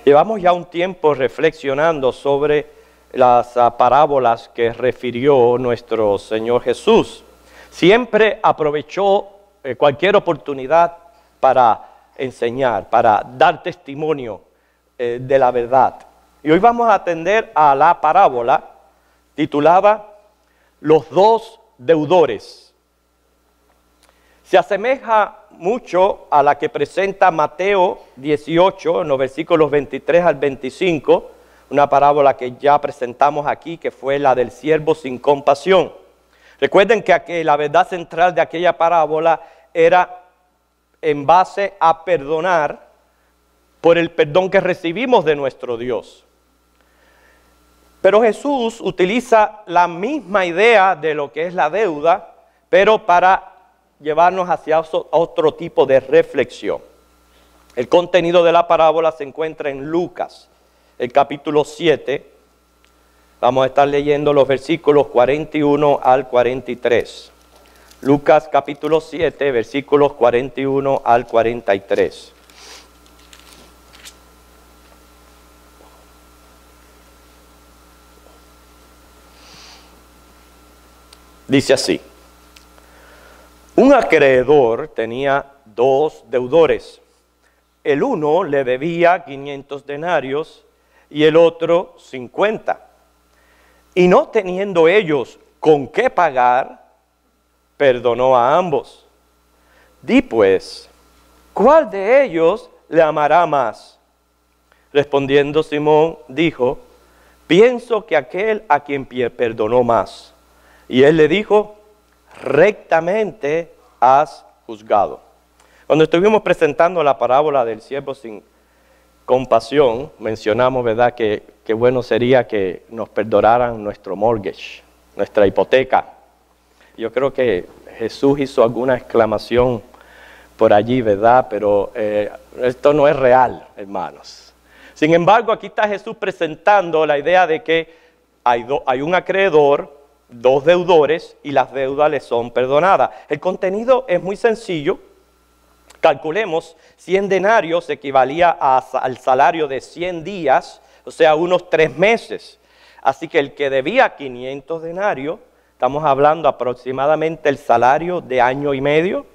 Llevamos ya un tiempo reflexionando sobre las parábolas que refirió nuestro Señor Jesús. Siempre aprovechó cualquier oportunidad para enseñar, para dar testimonio de la verdad. Y hoy vamos a atender a la parábola titulada Los dos deudores. Se asemeja mucho a la que presenta Mateo 18, en los versículos 23 al 25, una parábola que ya presentamos aquí, que fue la del siervo sin compasión. Recuerden que la verdad central de aquella parábola era en base a perdonar por el perdón que recibimos de nuestro Dios. Pero Jesús utiliza la misma idea de lo que es la deuda, pero para llevarnos hacia otro tipo de reflexión. El contenido de la parábola se encuentra en Lucas, el capítulo 7. Vamos a estar leyendo los versículos 41 al 43. Lucas capítulo 7, versículos 41 al 43. Dice así: un acreedor tenía dos deudores. El uno le debía 500 denarios y el otro 50. Y no teniendo ellos con qué pagar, perdonó a ambos. Di pues, ¿cuál de ellos le amará más? Respondiendo Simón, dijo: pienso que aquel a quien perdonó más. Y él le dijo: rectamente has juzgado. Cuando estuvimos presentando la parábola del siervo sin compasión, mencionamos, ¿verdad?, que bueno sería que nos perdonaran nuestro mortgage, nuestra hipoteca. Yo creo que Jesús hizo alguna exclamación por allí, ¿verdad? Pero esto no es real, hermanos. Sin embargo, aquí está Jesús presentando la idea de que hay un acreedor, dos deudores, y las deudas les son perdonadas. El contenido es muy sencillo. Calculemos, 100 denarios equivalía al salario de 100 días, o sea, unos 3 meses. Así que el que debía 500 denarios, estamos hablando aproximadamente el salario de año y medio.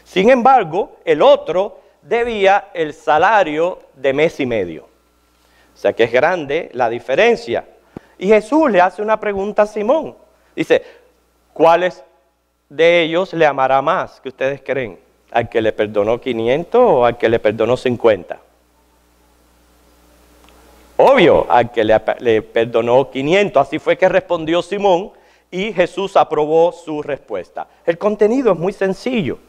Sin embargo, el otro debía el salario de mes y medio. O sea que es grande la diferencia. Y Jesús le hace una pregunta a Simón. Dice: ¿cuáles de ellos le amará más? ¿Qué ustedes creen? ¿Al que le perdonó 500 o al que le perdonó 50? Obvio, al que le perdonó 500. Así fue que respondió Simón y Jesús aprobó su respuesta. El contenido es muy sencillo.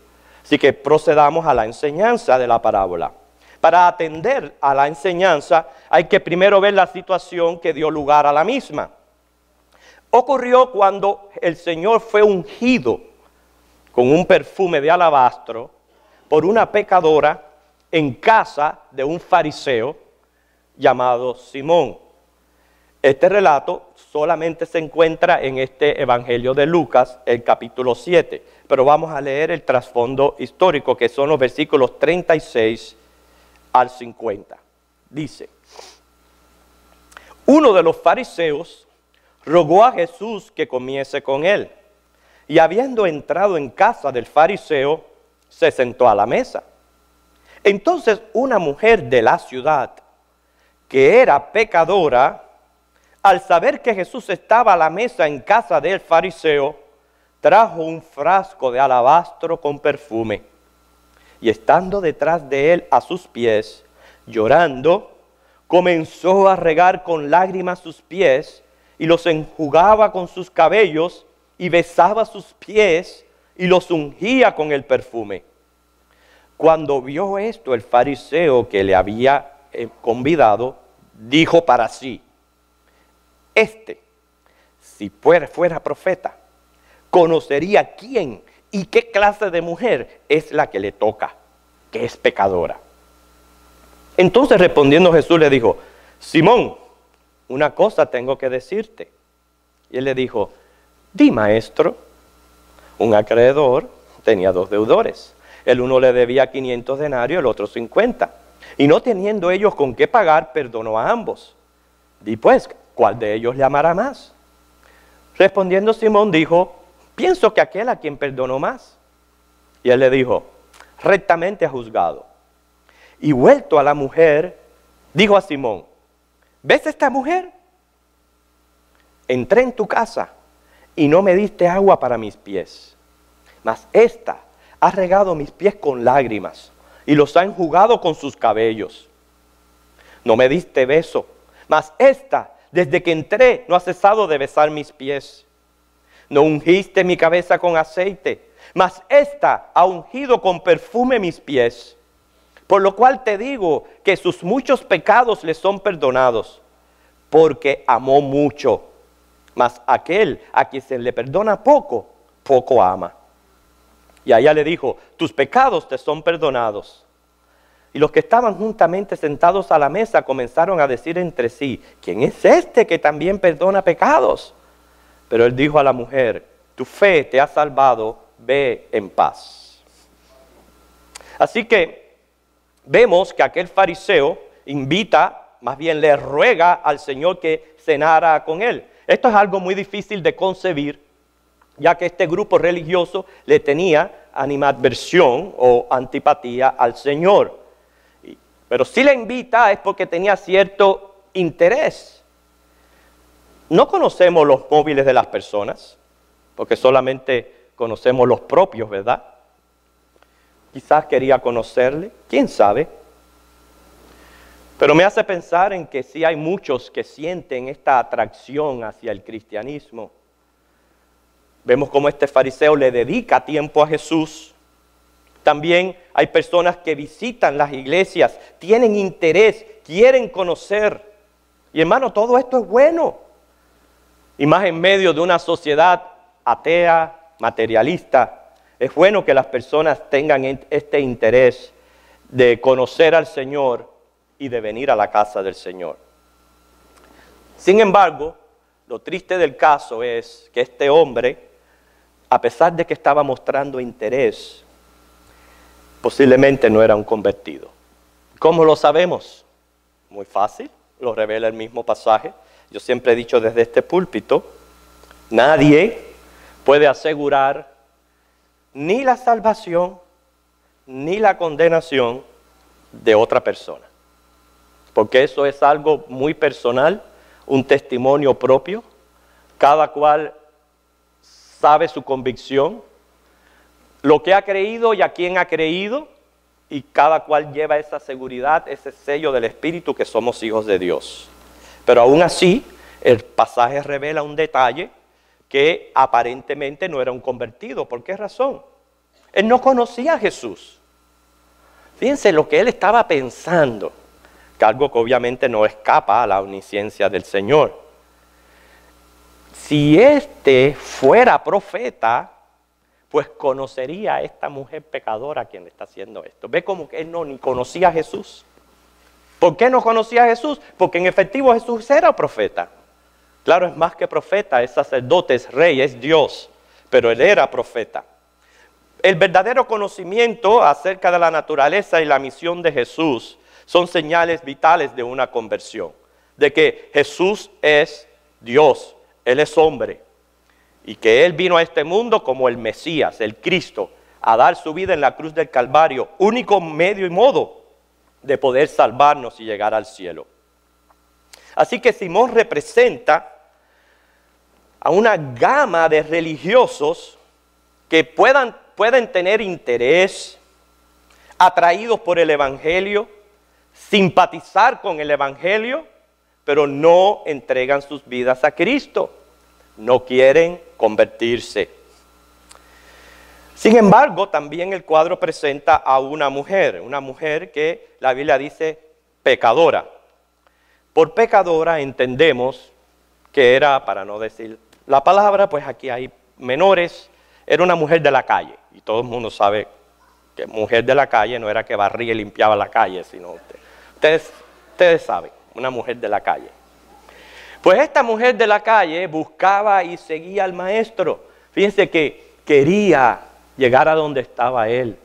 Así que procedamos a la enseñanza de la parábola. Para atender a la enseñanza hay que primero ver la situación que dio lugar a la misma. Ocurrió cuando el Señor fue ungido con un perfume de alabastro por una pecadora en casa de un fariseo llamado Simón. Este relato solamente se encuentra en este Evangelio de Lucas, el capítulo 7. Pero vamos a leer el trasfondo histórico, que son los versículos 36 al 50. Dice: uno de los fariseos rogó a Jesús que comiese con él. Y habiendo entrado en casa del fariseo, se sentó a la mesa. Entonces una mujer de la ciudad, que era pecadora, al saber que Jesús estaba a la mesa en casa del fariseo, trajo un frasco de alabastro con perfume. Y estando detrás de él a sus pies, llorando, comenzó a regar con lágrimas sus pies y los enjugaba con sus cabellos y besaba sus pies y los ungía con el perfume. Cuando vio esto el fariseo que le había convidado, dijo para sí: si fuera profeta, conocería quién y qué clase de mujer es la que le toca, que es pecadora. Entonces respondiendo Jesús le dijo: Simón, una cosa tengo que decirte. Y él le dijo: di, maestro. Un acreedor tenía dos deudores. El uno le debía 500 denarios, el otro 50. Y no teniendo ellos con qué pagar, perdonó a ambos. Y pues, ¿cuál de ellos le amará más? Respondiendo Simón dijo, pienso que aquel a quien perdonó más. Y él le dijo, rectamente ha juzgado. Y vuelto a la mujer, dijo a Simón, ¿ves esta mujer? Entré en tu casa y no me diste agua para mis pies, mas ésta ha regado mis pies con lágrimas y los ha enjugado con sus cabellos. No me diste beso, mas ésta, desde que entré, no ha cesado de besar mis pies. No ungiste mi cabeza con aceite, mas ésta ha ungido con perfume mis pies. Por lo cual te digo que sus muchos pecados le son perdonados, porque amó mucho. Mas aquel a quien se le perdona poco, poco ama. Y a ella le dijo, tus pecados te son perdonados. Y los que estaban juntamente sentados a la mesa comenzaron a decir entre sí, ¿quién es este que también perdona pecados? Pero él dijo a la mujer, tu fe te ha salvado, ve en paz. Así que vemos que aquel fariseo invita, más bien le ruega al Señor que cenara con él. Esto es algo muy difícil de concebir, ya que este grupo religioso le tenía animadversión o antipatía al Señor. Pero si le invita es porque tenía cierto interés. No conocemos los móviles de las personas, porque solamente conocemos los propios, ¿verdad? Quizás quería conocerle, quién sabe. Pero me hace pensar en que sí hay muchos que sienten esta atracción hacia el cristianismo. Vemos cómo este fariseo le dedica tiempo a Jesús. También hay personas que visitan las iglesias, tienen interés, quieren conocer. Y hermano, todo esto es bueno. Y más en medio de una sociedad atea, materialista, es bueno que las personas tengan este interés de conocer al Señor y de venir a la casa del Señor. Sin embargo, lo triste del caso es que este hombre, a pesar de que estaba mostrando interés, posiblemente no era un convertido. ¿Cómo lo sabemos? Muy fácil, lo revela el mismo pasaje. Yo siempre he dicho desde este púlpito, nadie puede asegurar ni la salvación ni la condenación de otra persona. Porque eso es algo muy personal, un testimonio propio. Cada cual sabe su convicción, lo que ha creído y a quién ha creído, y cada cual lleva esa seguridad, ese sello del Espíritu que somos hijos de Dios. Pero aún así, el pasaje revela un detalle que aparentemente no era un convertido. ¿Por qué razón? Él no conocía a Jesús. Fíjense lo que él estaba pensando, que algo que obviamente no escapa a la omnisciencia del Señor. Si este fuera profeta, pues conocería a esta mujer pecadora a quien le está haciendo esto. ¿Ve como que él no ni conocía a Jesús? ¿Por qué no conocía a Jesús? Porque en efectivo Jesús era profeta. Claro, es más que profeta, es sacerdote, es rey, es Dios, pero él era profeta. El verdadero conocimiento acerca de la naturaleza y la misión de Jesús son señales vitales de una conversión, de que Jesús es Dios, Él es hombre, y que Él vino a este mundo como el Mesías, el Cristo, a dar su vida en la cruz del Calvario, único medio y modo de poder salvarnos y llegar al cielo. Así que Simón representa a una gama de religiosos que pueden tener interés, atraídos por el Evangelio, simpatizar con el Evangelio, pero no entregan sus vidas a Cristo, no quieren convertirse. Sin embargo, también el cuadro presenta a una mujer que la Biblia dice pecadora. Por pecadora entendemos que era, para no decir la palabra, pues aquí hay menores, era una mujer de la calle, y todo el mundo sabe que mujer de la calle no era que barría y limpiaba la calle, sino ustedes saben, una mujer de la calle. Pues esta mujer de la calle buscaba y seguía al maestro. Fíjense que quería llegar a donde estaba él,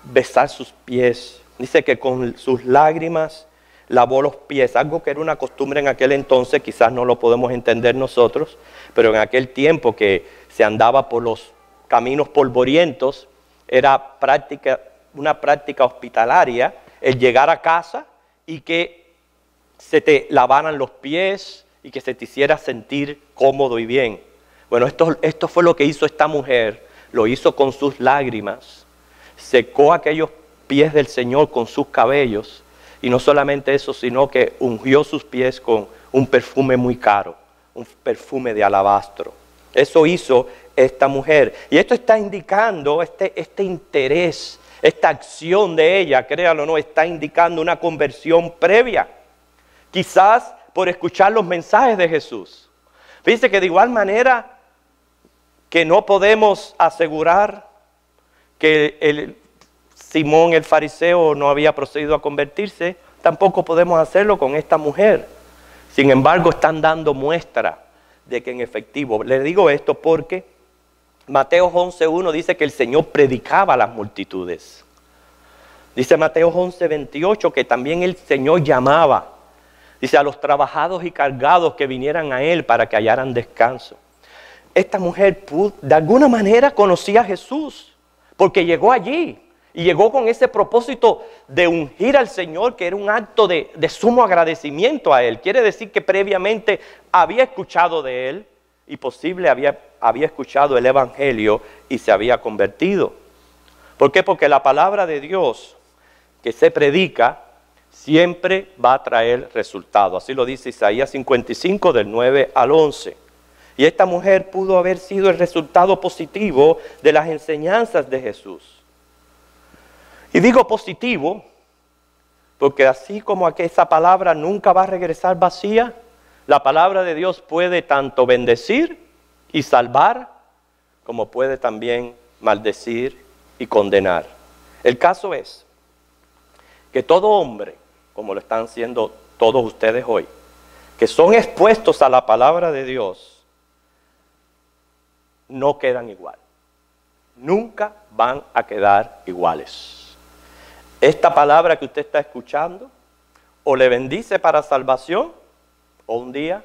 besar sus pies, Dice que con sus lágrimas lavó los pies, algo que era una costumbre en aquel entonces, quizás no lo podemos entender nosotros, pero en aquel tiempo que se andaba por los caminos polvorientos, era una práctica hospitalaria el llegar a casa y que se te lavaran los pies y que se te hiciera sentir cómodo y bien. Bueno, esto fue lo que hizo esta mujer, lo hizo con sus lágrimas, secó aquellos pies del Señor con sus cabellos, y no solamente eso, sino que ungió sus pies con un perfume muy caro, un perfume de alabastro. Eso hizo esta mujer. Y esto está indicando este interés, esta acción de ella, créalo o no, está indicando una conversión previa. Quizás por escuchar los mensajes de Jesús. Fíjense que de igual manera que no podemos asegurar que Simón el fariseo no había procedido a convertirse, tampoco podemos hacerlo con esta mujer. Sin embargo, están dando muestra de que en efectivo, le digo esto porque Mateo 11:1 dice que el Señor predicaba a las multitudes. Dice Mateo 11:28 que también el Señor llamaba, dice, a los trabajados y cargados que vinieran a Él para que hallaran descanso. Esta mujer de alguna manera conocía a Jesús porque llegó allí. Y llegó con ese propósito de ungir al Señor, que era un acto de sumo agradecimiento a Él. Quiere decir que previamente había escuchado de Él y posible había escuchado el Evangelio y se había convertido. ¿Por qué? Porque la palabra de Dios que se predica siempre va a traer resultado. Así lo dice Isaías 55 del 9 al 11. Y esta mujer pudo haber sido el resultado positivo de las enseñanzas de Jesús. Y digo positivo, porque así como que esa palabra nunca va a regresar vacía, la palabra de Dios puede tanto bendecir y salvar, como puede también maldecir y condenar. El caso es que todo hombre, como lo están siendo todos ustedes hoy, que son expuestos a la palabra de Dios, no quedan igual. Nunca van a quedar iguales. Esta palabra que usted está escuchando o le bendice para salvación o un día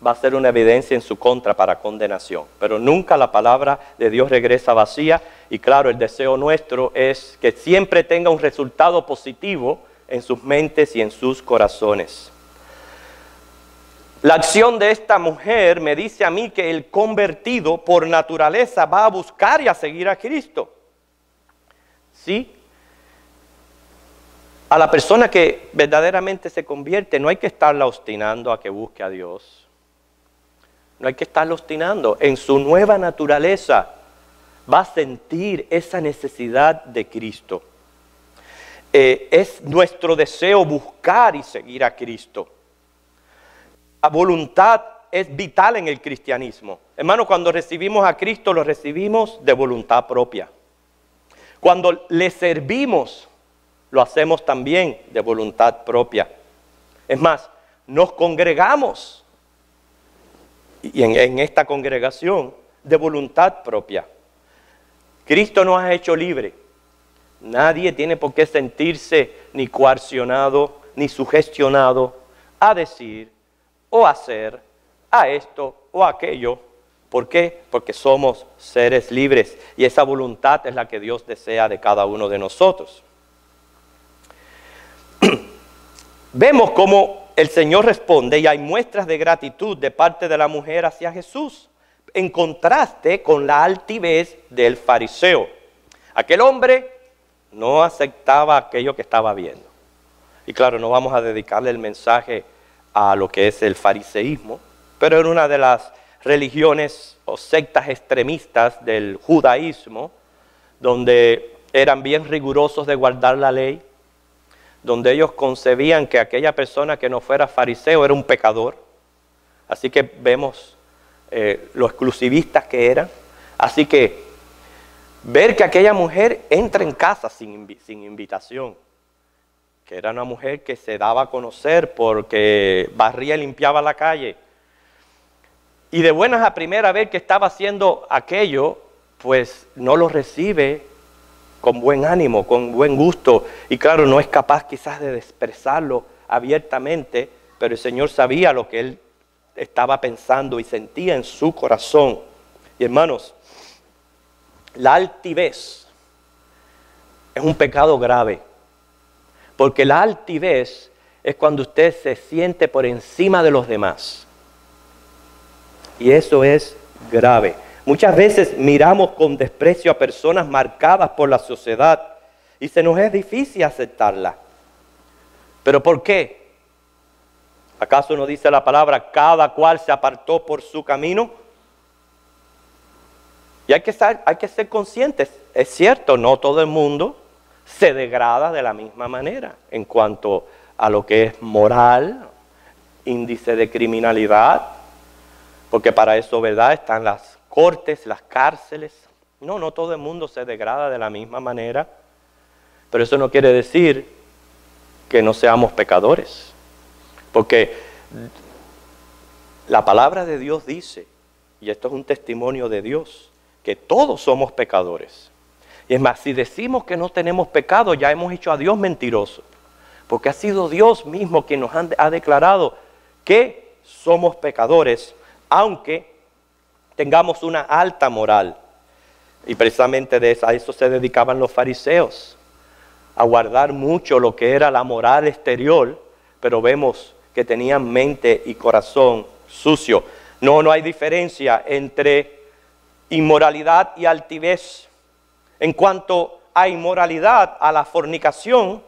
va a ser una evidencia en su contra para condenación. Pero nunca la palabra de Dios regresa vacía y claro, el deseo nuestro es que siempre tenga un resultado positivo en sus mentes y en sus corazones. La acción de esta mujer me dice a mí que el convertido por naturaleza va a buscar y a seguir a Cristo. ¿Sí? A la persona que verdaderamente se convierte no hay que estarla obstinando a que busque a Dios. No hay que estarla obstinando. En su nueva naturaleza va a sentir esa necesidad de Cristo. Es nuestro deseo buscar y seguir a Cristo. La voluntad es vital en el cristianismo. Hermano, cuando recibimos a Cristo, lo recibimos de voluntad propia. Cuando le servimos, lo hacemos también de voluntad propia. Es más, nos congregamos y en esta congregación de voluntad propia. Cristo nos ha hecho libre. Nadie tiene por qué sentirse ni coaccionado ni sugestionado a decir o hacer a esto o aquello. ¿Por qué? Porque somos seres libres y esa voluntad es la que Dios desea de cada uno de nosotros. Vemos cómo el Señor responde y hay muestras de gratitud de parte de la mujer hacia Jesús, en contraste con la altivez del fariseo. Aquel hombre no aceptaba aquello que estaba viendo. Y claro, no vamos a dedicarle el mensaje a lo que es el fariseísmo, pero era una de las religiones o sectas extremistas del judaísmo, donde eran bien rigurosos de guardar la ley, donde ellos concebían que aquella persona que no fuera fariseo era un pecador. Así que vemos lo exclusivistas que eran. Así que ver que aquella mujer entra en casa sin invitación, que era una mujer que se daba a conocer porque barría y limpiaba la calle, y de buenas a primera ver que estaba haciendo aquello, pues no lo recibe con buen ánimo, con buen gusto. Y claro, no es capaz quizás de expresarlo abiertamente, pero el Señor sabía lo que él estaba pensando y sentía en su corazón. Y hermanos, la altivez es un pecado grave, porque la altivez es cuando usted se siente por encima de los demás. Y eso es grave. Muchas veces miramos con desprecio a personas marcadas por la sociedad y se nos es difícil aceptarla. ¿Pero por qué? ¿Acaso no dice la palabra, cada cual se apartó por su camino? Y hay que ser conscientes. Es cierto, no todo el mundo se degrada de la misma manera en cuanto a lo que es moral, índice de criminalidad, porque para eso, ¿verdad?, están las cortes, las cárceles. No todo el mundo se degrada de la misma manera, pero eso no quiere decir que no seamos pecadores, porque la palabra de Dios dice, y esto es un testimonio de Dios, que todos somos pecadores. Y es más, si decimos que no tenemos pecado, ya hemos hecho a Dios mentiroso, porque ha sido Dios mismo quien nos ha declarado que somos pecadores, aunque tengamos una alta moral. Y precisamente a eso se dedicaban los fariseos, a guardar mucho lo que era la moral exterior, pero vemos que tenían mente y corazón sucio. No hay diferencia entre inmoralidad y altivez. En cuanto a inmoralidad, a la fornicación,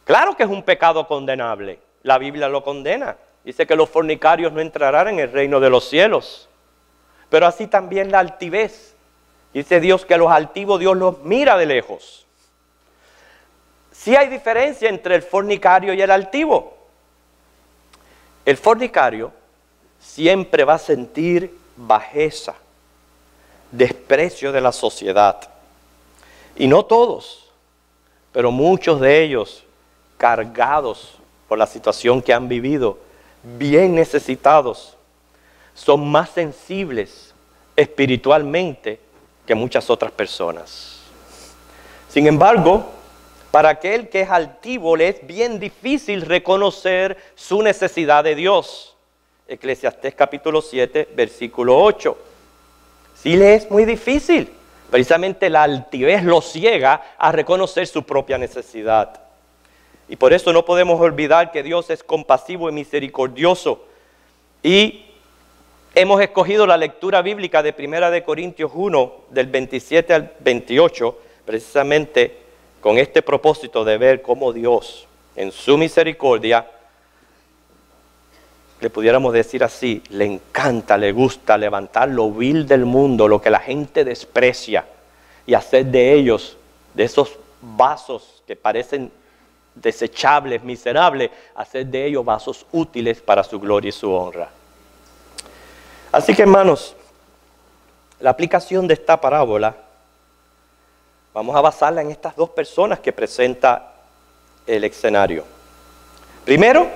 claro que es un pecado condenable. La Biblia lo condena. Dice que los fornicarios no entrarán en el reino de los cielos. Pero así también la altivez. Dice Dios que los altivos Dios los mira de lejos. Sí hay diferencia entre el fornicario y el altivo. El fornicario siempre va a sentir bajeza, desprecio de la sociedad. Y no todos, pero muchos de ellos, cargados por la situación que han vivido, bien necesitados, son más sensibles espiritualmente que muchas otras personas. Sin embargo, para aquel que es altivo le es bien difícil reconocer su necesidad de Dios. Eclesiastés capítulo 7, versículo 8. Sí le es muy difícil. Precisamente la altivez lo ciega a reconocer su propia necesidad. Y por eso no podemos olvidar que Dios es compasivo y misericordioso. Y hemos escogido la lectura bíblica de 1 Corintios 1, del 27 al 28, precisamente con este propósito de ver cómo Dios, en su misericordia, le pudiéramos decir así, le encanta, le gusta levantar lo vil del mundo, lo que la gente desprecia, y hacer de ellos, de esos vasos que parecen desechables, miserables, hacer de ellos vasos útiles para su gloria y su honra. Así que, hermanos, la aplicación de esta parábola, vamos a basarla en estas dos personas que presenta el escenario. Primero,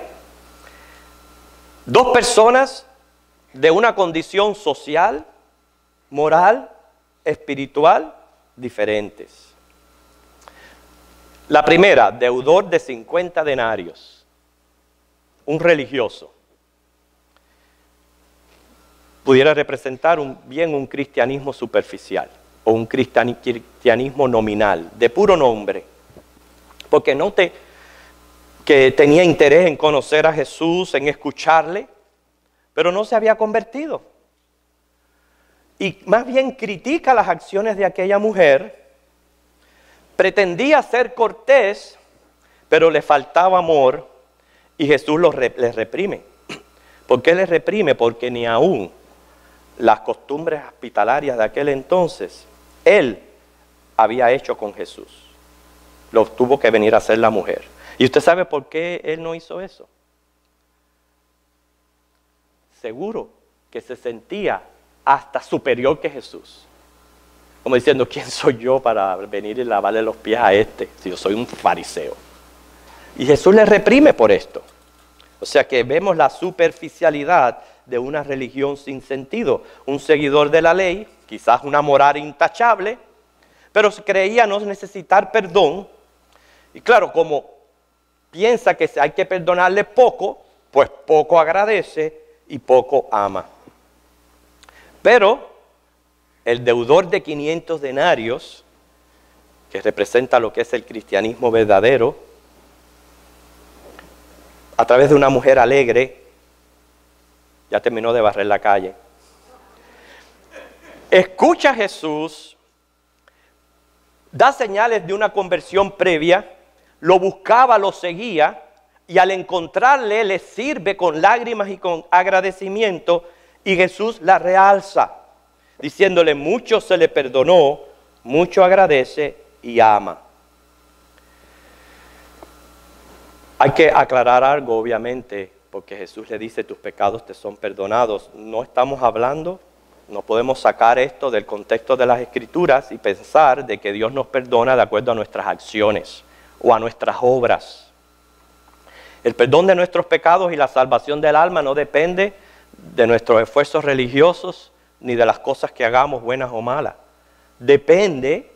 dos personas de una condición social, moral, espiritual, diferentes. La primera, deudor de 50 denarios, un religioso. Pudiera representar bien un cristianismo superficial o un cristianismo nominal, de puro nombre. Porque note que tenía interés en conocer a Jesús, en escucharle, pero no se había convertido. Y más bien critica las acciones de aquella mujer, pretendía ser cortés, pero le faltaba amor, y Jesús le reprime. ¿Por qué le reprime? Porque ni aún las costumbres hospitalarias de aquel entonces, él había hecho con Jesús. Lo tuvo que venir a hacer la mujer. ¿Y usted sabe por qué él no hizo eso? Seguro que se sentía hasta superior que Jesús. Como diciendo, ¿quién soy yo para venir y lavarle los pies a este? Si yo soy un fariseo. Y Jesús le reprime por esto. O sea que vemos la superficialidad de una religión sin sentido. Un seguidor de la ley, quizás una moral intachable, pero creía no necesitar perdón. Y claro, como piensa que hay que perdonarle poco, pues poco agradece y poco ama. Pero el deudor de 500 denarios, que representa lo que es el cristianismo verdadero, a través de una mujer alegre, ya terminó de barrer la calle, escucha a Jesús, da señales de una conversión previa, lo buscaba, lo seguía, y al encontrarle le sirve con lágrimas y con agradecimiento, y Jesús la realza, diciéndole: mucho se le perdonó, mucho agradece y ama. Hay que aclarar algo, obviamente, porque Jesús le dice: tus pecados te son perdonados. No estamos hablando, no podemos sacar esto del contexto de las Escrituras y pensar de que Dios nos perdona de acuerdo a nuestras acciones o a nuestras obras. El perdón de nuestros pecados y la salvación del alma no depende de nuestros esfuerzos religiosos ni de las cosas que hagamos, buenas o malas. Depende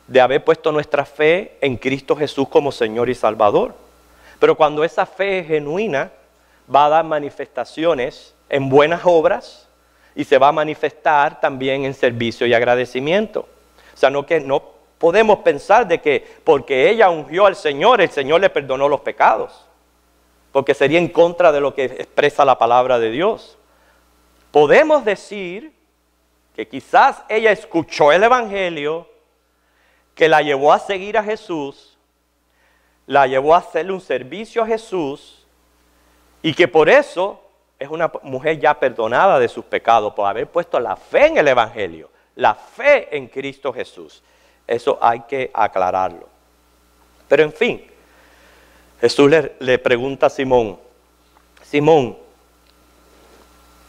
de haber puesto nuestra fe en Cristo Jesús como Señor y Salvador. Pero cuando esa fe es genuina, va a dar manifestaciones en buenas obras y se va a manifestar también en servicio y agradecimiento. O sea, no podemos pensar de que porque ella ungió al Señor, el Señor le perdonó los pecados, porque sería en contra de lo que expresa la palabra de Dios. Podemos decir que quizás ella escuchó el Evangelio, que la llevó a seguir a Jesús, la llevó a hacerle un servicio a Jesús, y que por eso es una mujer ya perdonada de sus pecados, por haber puesto la fe en el Evangelio, la fe en Cristo Jesús. Eso hay que aclararlo. Pero en fin, Jesús le pregunta a Simón: Simón,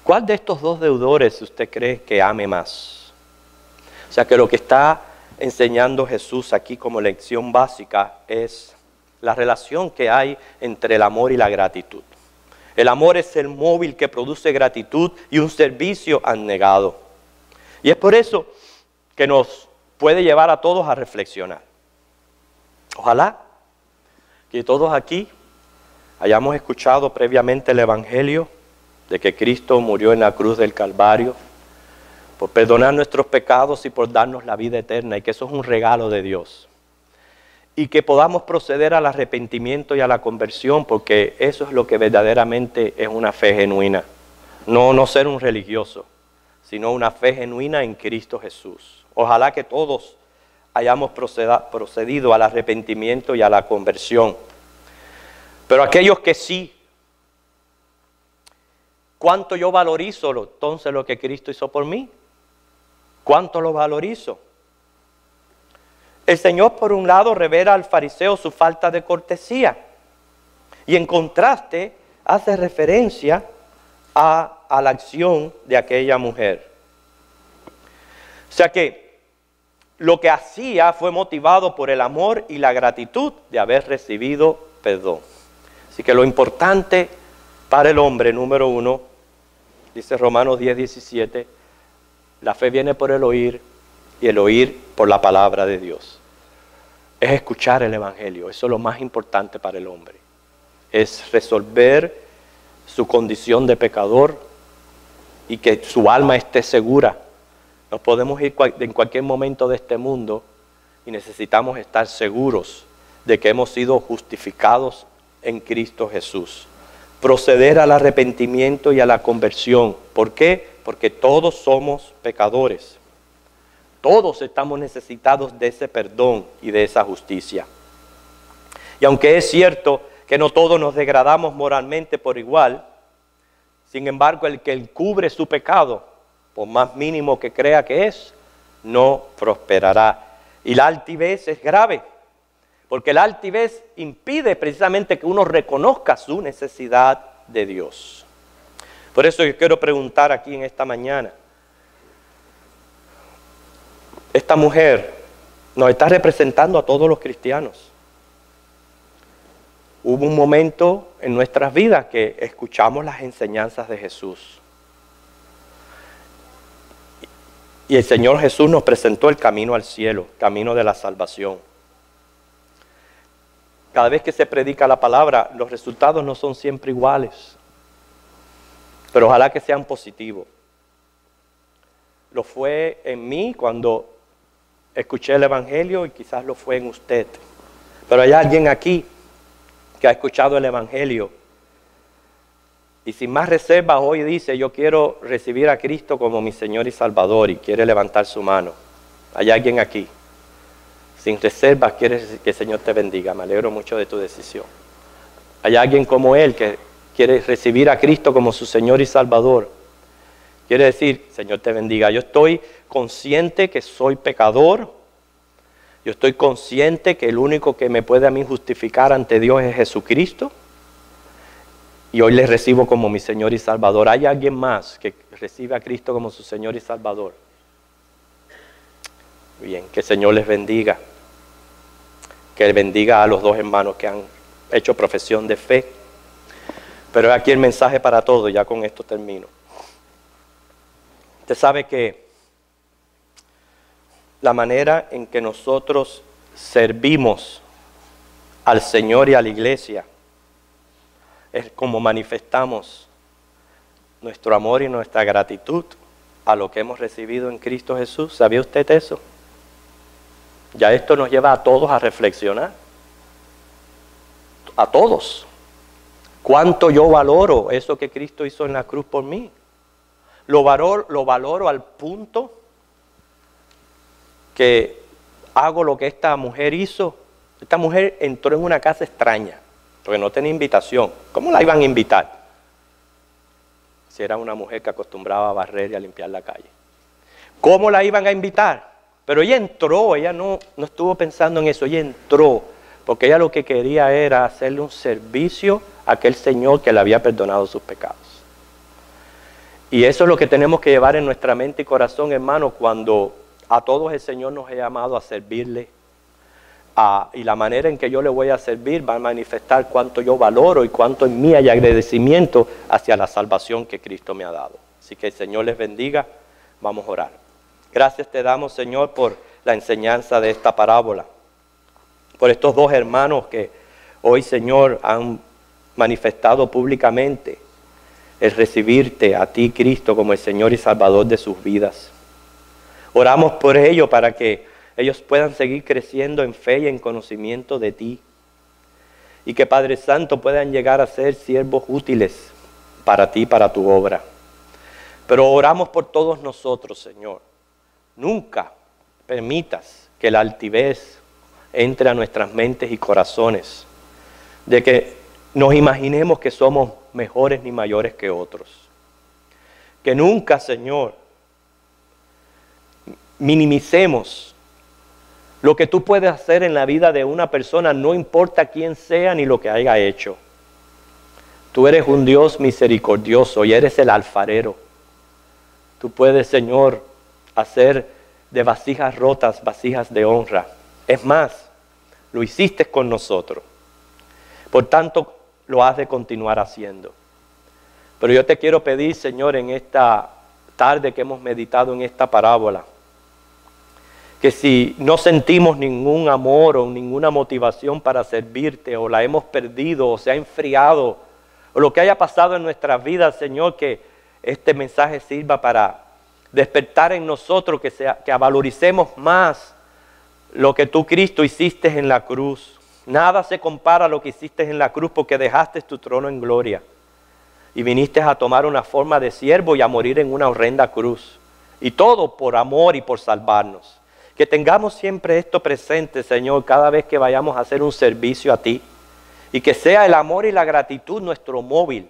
¿cuál de estos dos deudores usted cree que ame más? O sea que lo que está enseñando Jesús aquí como lección básica es la relación que hay entre el amor y la gratitud. El amor es el móvil que produce gratitud y un servicio abnegado. Y es por eso que nos puede llevar a todos a reflexionar. Ojalá que todos aquí hayamos escuchado previamente el Evangelio de que Cristo murió en la cruz del Calvario por perdonar nuestros pecados y por darnos la vida eterna, y que eso es un regalo de Dios. Y que podamos proceder al arrepentimiento y a la conversión, porque eso es lo que verdaderamente es una fe genuina. No ser un religioso, sino una fe genuina en Cristo Jesús. Ojalá que todos hayamos procedido al arrepentimiento y a la conversión. Pero aquellos que sí, ¿cuánto yo valorizo entonces lo que Cristo hizo por mí? ¿Cuánto lo valorizo? El Señor, por un lado, revela al fariseo su falta de cortesía, y en contraste hace referencia a la acción de aquella mujer. O sea que lo que hacía fue motivado por el amor y la gratitud de haber recibido perdón. Así que lo importante para el hombre, número uno, dice Romanos 10:17, la fe viene por el oír y el oír por la palabra de Dios. Es escuchar el Evangelio, eso es lo más importante para el hombre. Es resolver su condición de pecador y que su alma esté segura. Nos podemos ir en cualquier momento de este mundo y necesitamos estar seguros de que hemos sido justificados en Cristo Jesús. Proceder al arrepentimiento y a la conversión. ¿Por qué? Porque todos somos pecadores. Todos estamos necesitados de ese perdón y de esa justicia. Y aunque es cierto que no todos nos degradamos moralmente por igual, sin embargo, el que encubre su pecado, por más mínimo que crea que es, no prosperará. Y la altivez es grave, porque la altivez impide precisamente que uno reconozca su necesidad de Dios. Por eso yo quiero preguntar aquí en esta mañana, esta mujer nos está representando a todos los cristianos. Hubo un momento en nuestras vidas que escuchamos las enseñanzas de Jesús. Y el Señor Jesús nos presentó el camino al cielo, camino de la salvación. Cada vez que se predica la palabra, los resultados no son siempre iguales, pero ojalá que sean positivos. Lo fue en mí cuando escuché el Evangelio y quizás lo fue en usted. Pero hay alguien aquí que ha escuchado el Evangelio y sin más reservas hoy dice: yo quiero recibir a Cristo como mi Señor y Salvador, y quiere levantar su mano. Hay alguien aquí. Sin reservas quiere que el Señor te bendiga. Me alegro mucho de tu decisión. Hay alguien como él que quiere recibir a Cristo como su Señor y Salvador. Quiere decir: Señor te bendiga. Yo estoy consciente que soy pecador. Yo estoy consciente que el único que me puede a mí justificar ante Dios es Jesucristo. Y hoy le recibo como mi Señor y Salvador. ¿Hay alguien más que recibe a Cristo como su Señor y Salvador? Bien, que el Señor les bendiga. Que bendiga a los dos hermanos que han hecho profesión de fe. Pero aquí el mensaje para todos, ya con esto termino. Usted sabe que la manera en que nosotros servimos al Señor y a la iglesia es como manifestamos nuestro amor y nuestra gratitud a lo que hemos recibido en Cristo Jesús. ¿Sabía usted eso? Ya esto nos lleva a todos a reflexionar. A todos. ¿Cuánto yo valoro eso que Cristo hizo en la cruz por mí? Lo valoro al punto que hago lo que esta mujer hizo. Esta mujer entró en una casa extraña, porque no tenía invitación. ¿Cómo la iban a invitar? Si era una mujer que acostumbraba a barrer y a limpiar la calle. ¿Cómo la iban a invitar? Pero ella entró, ella no estuvo pensando en eso, ella entró, porque ella lo que quería era hacerle un servicio a aquel Señor que le había perdonado sus pecados. Y eso es lo que tenemos que llevar en nuestra mente y corazón, hermano, cuando a todos el Señor nos ha llamado a servirle. Y la manera en que yo le voy a servir va a manifestar cuánto yo valoro y cuánto en mí hay agradecimiento hacia la salvación que Cristo me ha dado. Así que el Señor les bendiga. Vamos a orar. Gracias te damos, Señor, por la enseñanza de esta parábola. Por estos dos hermanos que hoy, Señor, han manifestado públicamente el recibirte a ti, Cristo, como el Señor y Salvador de sus vidas. Oramos por ello para que ellos puedan seguir creciendo en fe y en conocimiento de ti. Y que, Padre Santo, puedan llegar a ser siervos útiles para ti, para tu obra. Pero oramos por todos nosotros, Señor. Nunca permitas que la altivez entre a nuestras mentes y corazones, de que nos imaginemos que somos mejores ni mayores que otros. Que nunca, Señor, minimicemos lo que tú puedes hacer en la vida de una persona, no importa quién sea ni lo que haya hecho. Tú eres un Dios misericordioso y eres el alfarero. Tú puedes, Señor, hacer de vasijas rotas vasijas de honra. Es más, lo hiciste con nosotros. Por tanto, lo has de continuar haciendo. Pero yo te quiero pedir, Señor, en esta tarde que hemos meditado en esta parábola, que si no sentimos ningún amor o ninguna motivación para servirte, o la hemos perdido, o se ha enfriado, o lo que haya pasado en nuestras vidas, Señor, que este mensaje sirva para despertar en nosotros, que valoricemos más lo que tú, Cristo, hiciste en la cruz. Nada se compara a lo que hiciste en la cruz, porque dejaste tu trono en gloria y viniste a tomar una forma de siervo y a morir en una horrenda cruz. Y todo por amor y por salvarnos. Que tengamos siempre esto presente, Señor, cada vez que vayamos a hacer un servicio a ti. Y que sea el amor y la gratitud nuestro móvil,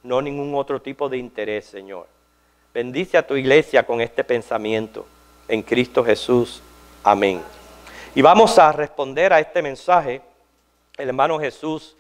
no ningún otro tipo de interés, Señor. Bendice a tu iglesia con este pensamiento. En Cristo Jesús. Amén. Y vamos a responder a este mensaje. El hermano Jesús